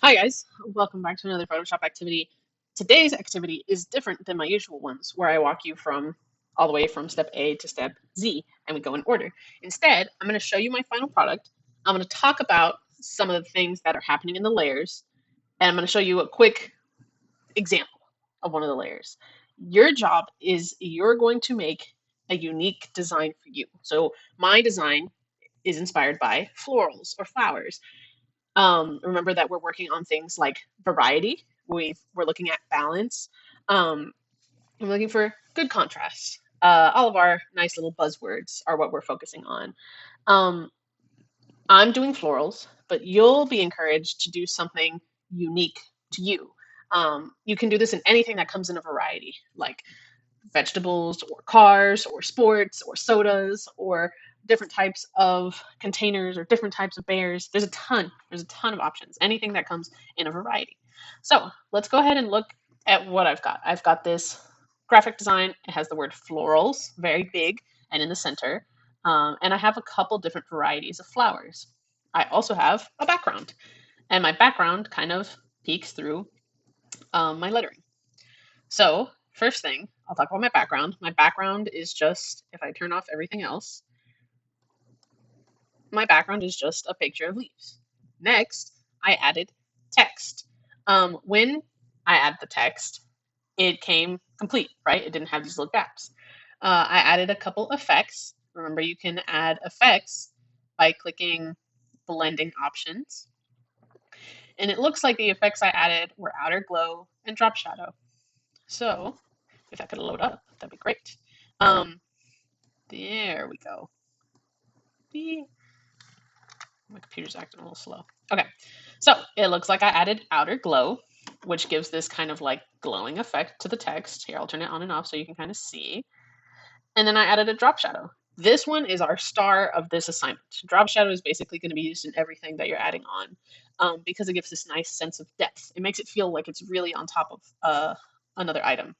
Hi guys, welcome back to another Photoshop activity. Today's activity is different than my usual ones where I walk you from all the way from step A to step Z and we go in order. Instead, I'm going to show you my final product. I'm going to talk about some of the things that are happening in the layers, and I'm going to show you a quick example of one of the layers. Your job is you're going to make a unique design for you. So my design is inspired by florals or flowers. Remember that we're working on things like variety. We're looking at balance. We're looking for good contrast. All of our nice little buzzwords are what we're focusing on. Um, I'm doing florals, but you'll be encouraged to do something unique to you. You can do this in anything that comes in a variety, like vegetables or cars or sports or sodas or different types of containers or different types of bears. There's a ton of options, anything that comes in a variety. So let's go ahead and look at what I've got. I've got this graphic design. It has the word florals very big and in the center. And I have a couple different varieties of flowers. I also have a background, and my background kind of peeks through my lettering. So, first thing, I'll talk about my background. My background is just, if I turn off everything else, my background is just a picture of leaves. Next, I added text. When I added the text, it came complete, right? It didn't have these little gaps. I added a couple effects. Remember, you can add effects by clicking blending options. And it looks like the effects I added were outer glow and drop shadow. So, if that could load up, that'd be great. Um, There we go. My computer's acting a little slow. Okay, so it looks like I added outer glow, which gives this kind of like glowing effect to the text. Here, I'll turn it on and off so you can kind of see. And then I added a drop shadow. This one is our star of this assignment. Drop shadow is basically going to be used in everything that you're adding on because it gives this nice sense of depth. It makes it feel like it's really on top of another item.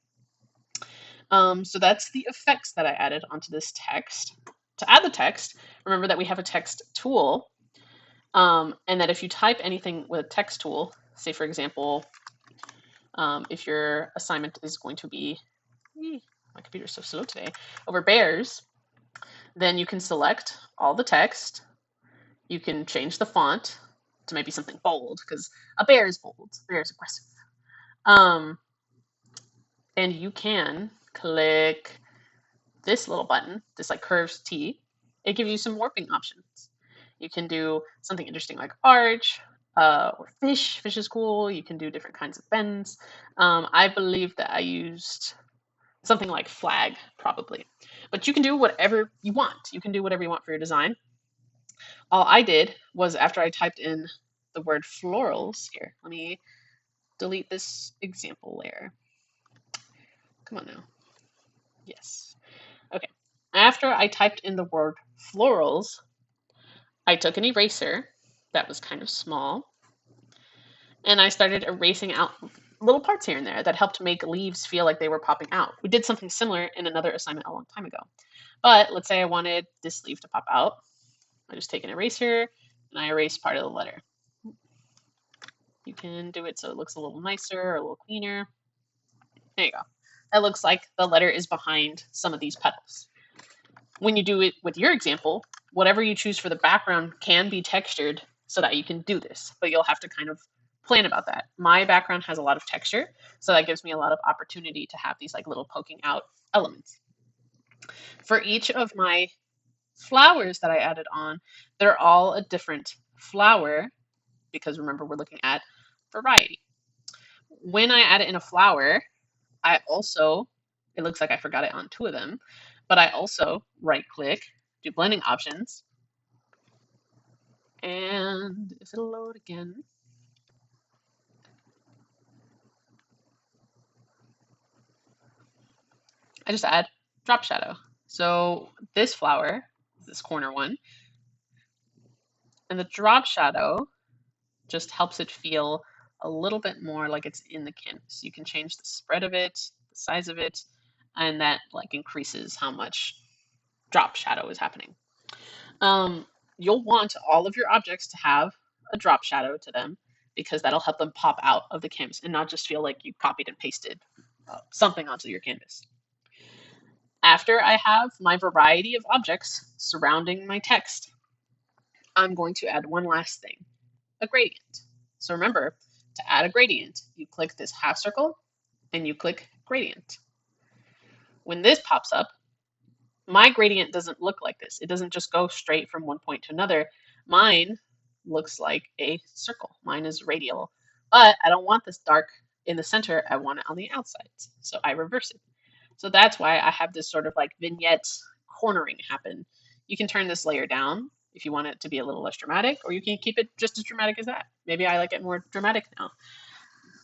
So that's the effects that I added onto this text. To add the text, remember that we have a text tool, and that if you type anything with a text tool, say for example, if your assignment is going to be, my computer's so slow today, over bears, then you can select all the text. You can change the font to maybe something bold, because a bear is bold, a bear is aggressive. Um, and you can click this little button, this like curved T. It gives you some warping options. You can do something interesting like arch or fish. Fish is cool. You can do different kinds of bends. I believe that I used something like flag probably, but you can do whatever you want. You can do whatever you want for your design. All I did was after I typed in the word florals here, let me delete this example layer. Come on now. Yes. Okay. After I typed in the word florals, I took an eraser that was kind of small and I started erasing out little parts here and there that helped make leaves feel like they were popping out. We did something similar in another assignment a long time ago. But let's say I wanted this leaf to pop out. I just take an eraser and I erase part of the letter. You can do it so it looks a little nicer or a little cleaner. There you go. That looks like the letter is behind some of these petals. When you do it with your example, whatever you choose for the background can be textured so that you can do this, but you'll have to kind of plan about that. My background has a lot of texture, so that gives me a lot of opportunity to have these like little poking out elements. For each of my flowers that I added on, they're all a different flower because remember we're looking at variety. When I add it in a flower, I also, it looks like I forgot it on two of them, but I also right click, do blending options, and if it'll load again, I just add drop shadow. So this flower, this corner one, and the drop shadow just helps it feel a little bit more like it's in the canvas. You can change the spread of it, the size of it, and that like increases how much drop shadow is happening. Um, you'll want all of your objects to have a drop shadow to them. because that'll help them pop out of the canvas and not just feel like you copied and pasted something onto your canvas. After I have my variety of objects surrounding my text, I'm going to add one last thing, a gradient. So remember, to add a gradient, you click this half circle and you click gradient. When this pops up, my gradient doesn't look like this. It doesn't just go straight from one point to another. Mine looks like a circle. Mine is radial, but I don't want this dark in the center. I want it on the outsides. So I reverse it. So that's why I have this sort of like vignette cornering happen. You can turn this layer down if you want it to be a little less dramatic, or you can keep it just as dramatic as that. Maybe I like it more dramatic now.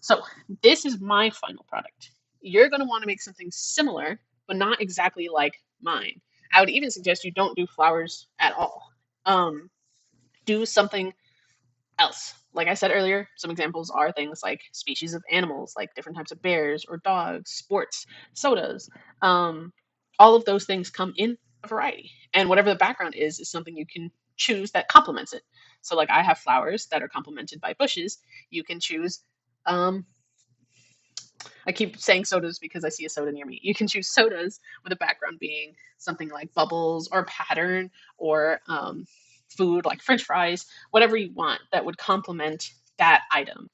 So this is my final product. You're going to want to make something similar, but not exactly like mine. I would even suggest you don't do flowers at all. Do something else. Like I said earlier, some examples are things like species of animals, like different types of bears or dogs, sports, sodas. All of those things come in a variety. And whatever the background is something you can choose that complements it. So, like I have flowers that are complemented by bushes. You can choose um, I keep saying sodas because I see a soda near me. You can choose sodas with a background being something like bubbles or pattern or food like French fries, whatever you want that would complement that item.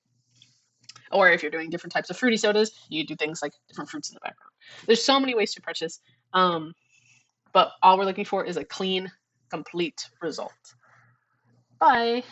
Or if you're doing different types of fruity sodas, you do things like different fruits in the background. There's so many ways to purchase, but all we're looking for is a clean, complete result. Bye.